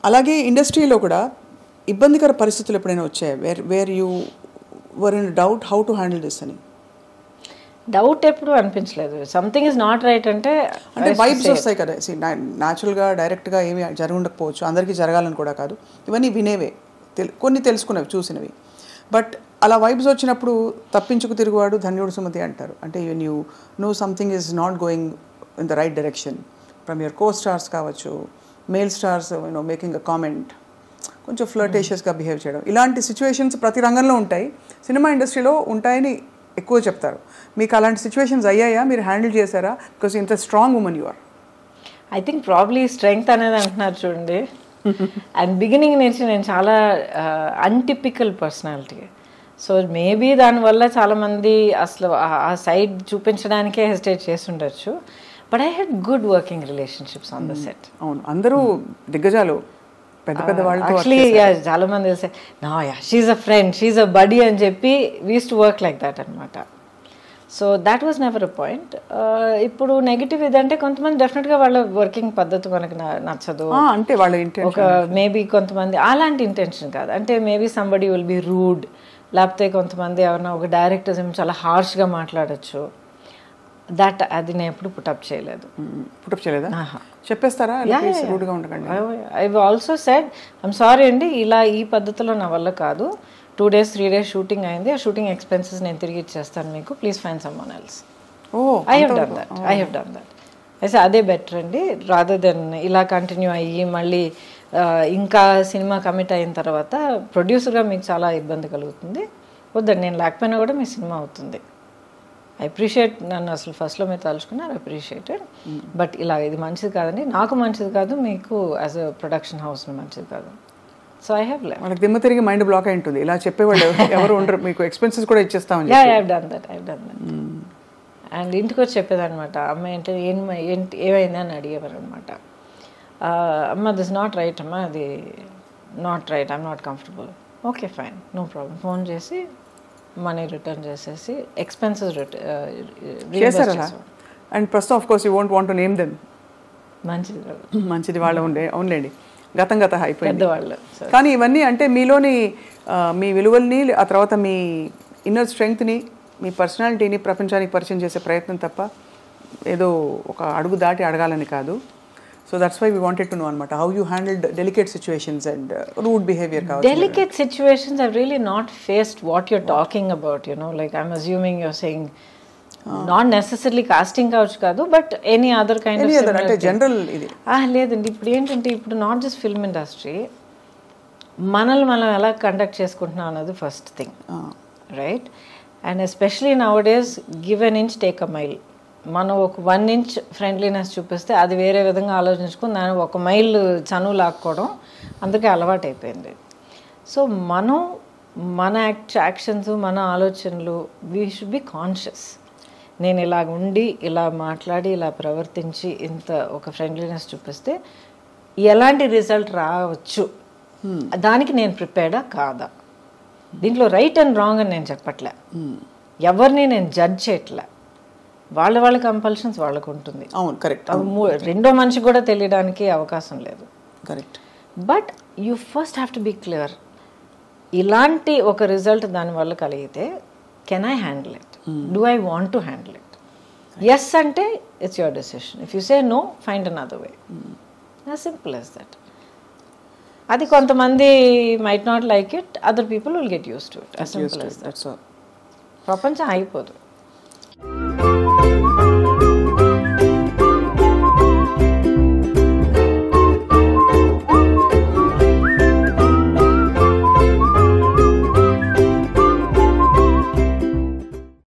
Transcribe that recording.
అలాగే ఇండస్ట్రీలో కూడా ఇబ్బందికర పరిస్థితులు ఎప్పుడైనా వచ్చాయి where you were in doubt how to handle this అని? డౌట్ ఎప్పుడు అనిపించలేదు. సంథింగ్ ఇస్ నాట్ రైట్ అంటే వైబ్స్ వస్తాయి కదా. న్యాచురల్గా డైరెక్ట్గా ఏమి జరగకపోవచ్చు, అందరికీ జరగాలని కూడా కాదు, ఇవన్నీ వినేవే, కొన్ని తెలుసుకునేవి, చూసినవి. బట్ అలా వైబ్స్ వచ్చినప్పుడు తప్పించుకు తిరుగువాడు ధన్యుడు సుమతి అంటారు. అంటే you know something is not going in the right direction from your co stars కావచ్చు, male stars making a comment, కొంచెం ఫ్లర్టేషియస్గా బిహేవ్ చేయడం, ఇలాంటి సిచ్యువేషన్స్ ప్రతి రంగంలో ఉంటాయి, సినిమా ఇండస్ట్రీలో ఉంటాయని ఎక్కువ చెప్తారు. మీకు అలాంటి సిచ్యువేషన్స్ అయ్యాయా? మీరు హ్యాండిల్ చేశారా? బికాస్ ఇంత strong women you are. I think probably strength అనేది అంటున్నారు చూడండి. అండ్ బిగినింగ్ నుంచి నేను చాలా అన్టిపికల్ పర్సనాలిటీ. సో మేబీ దానివల్ల చాలామంది అసలు ఆ సైడ్ చూపించడానికే హెసిటేట్ చేసి ఉండొచ్చు. But I had good working relationships on the set. అవును, అందరూ దిగ్గజాలు, పెద్ద పెద్ద వాళ్ళు. యాక్చువల్లీ చాలా మంది no ya she's a friend, she's a buddy అని చెప్పి we used to work like that అనమాట. So that was never a point. ఇప్పుడు నెగిటివ్ ఇదంటే కొంతమంది డెఫినెట్గా వాళ్ళ వర్కింగ్ పద్ధతి మనకు నచ్చదు అంటే వాళ్ళ ఒక మేబీ కొంతమంది అలాంటి ఇంటెన్షన్ కాదు, అంటే maybe somebody will be rude, లేకపోతే కొంతమంది ఎవరైనా ఒక డైరెక్టర్స్ ఏమో చాలా హార్ష్గా మాట్లాడచ్చు. అది నేను ఎప్పుడు పుటప్ చేయలేదు. పుటప్ చేయలేదా? చెప్పేస్తారా రూడ్గా ఉండకండి? I also said I'm sorry అండి, ఇలా ఈ పద్ధతిలో నా వల్ల కాదు, 2 days 3 days షూటింగ్ అయింది, ఆ షూటింగ్ ఎక్స్పెన్సెస్ నేను తిరిగి ఇచ్చేస్తాను మీకు, please find someone else. I have done that. అయితే అదే బెటర్ అండి, రాదర్ దెన్ ఇలా కంటిన్యూ అయ్యి మళ్ళీ ఇంకా సినిమా కమిట్ అయిన తర్వాత ప్రొడ్యూసర్గా మీకు చాలా ఇబ్బంది కలుగుతుంది, వద్దండి, నేను లేకపోయినా కూడా మీ సినిమా అవుతుంది. ఐ అప్రిషియేట్, నన్ను అసలు ఫస్ట్లో మీరు తలుచుకున్నారు, అప్రిషియేటెడ్. బట్ ఇలా ఇది మంచిది కాదండి, నాకు మంచిది కాదు, మీకు యాజ్ అ ప్రొడక్షన్ హౌస్ మంచిది కాదు. So I have left. వాళ్ళకి దిమ్మ తిరిగి మైండ్ బ్లాక్ అయి ఉంటుంది, ఇలా చెప్పేవాళ్ళు ఎవరు ఉండరు, మీకు ఎక్స్పెన్సెస్ కూడా ఇచ్చేస్తామని. I have done that. And ఇంటికి వచ్చి చెప్పేదనమాట, అమ్మాయి అంటే ఏమైంది అని అడిగేవారు అనమాట. అమ్మ దిస్ నాట్ రైట్, అమ్మ అది not right, I'm not comfortable. Okay fine, no problem. Phone చేసి మనీ రిటర్న్ చేసేసి ఎక్స్పెన్సెస్ చేశారు. అండ్ ప్రస్తుతం of course you won't want to name them. మంచిది వాళ్ళు ఉండే, అవునులేండి, గత అయిపోయింది పెద్దవాళ్ళు. కానీ ఇవన్నీ అంటే మీలోని మీ విలువల్ని, ఆ తర్వాత మీ ఇన్నర్ స్ట్రెంగ్త్ని, మీ పర్సనాలిటీని ప్రపంచానికి పరిచయం చేసే ప్రయత్నం తప్ప ఏదో ఒక అడుగు దాటి అడగాలని కాదు. So that's why we wanted to know అనమాట how you handled delicate situations and rude behaviour. Delicate situations I've really not faced what you're talking about, like I'm assuming you're saying not necessary casting కావచ్చు కాదు, but any other kind of అంటే general ఇది లేదండి. ఇప్పుడు ఏంటంటే ఇప్పుడు not just film industry, మనల్ని మనం ఎలా కండక్ట్ చేసుకుంటున్నాం అన్నది first thing, right? And especially now days give an inch take a mile. మనం ఒక 1 inch ఫ్రెండ్లీనెస్ చూపిస్తే అది వేరే విధంగా ఆలోచించుకుని దాన్ని 1 mile చనువు లాక్కోవడం అందరికీ అలవాటు అయిపోయింది. సో మనం మన యాక్షన్స్, మన ఆలోచనలు, వీ షుడ్ బి కాన్షియస్. నేను ఇలా ఉండి, ఇలా మాట్లాడి, ఇలా ప్రవర్తించి ఇంత ఒక ఫ్రెండ్లీనెస్ చూపిస్తే ఎలాంటి రిజల్ట్ రావచ్చు, దానికి నేను ప్రిపేర్డా కాదా? దీంట్లో రైట్ అండ్ రాంగ్ అని నేను చెప్పట్లే, ఎవరిని నేను జడ్జ్ చేయట్లే, వాళ్ళ కంపల్షన్స్ వాళ్ళకు ఉంటుంది. అవును, కరెక్ట్. రెండో మనిషి కూడా తెలియడానికి అవకాశం లేదు. Correct. But you first have to be clear. ఇలాంటి ఒక రిజల్ట్ దానివల్ల కలిగితే can I handle it, do I want to handle it? Yes అంటే it's your decision, if you say no find another way, as simple as that. అది కొంతమంది might not like it, other people will get use to it, as simple as that. ప్రపంచం అయిపోదు.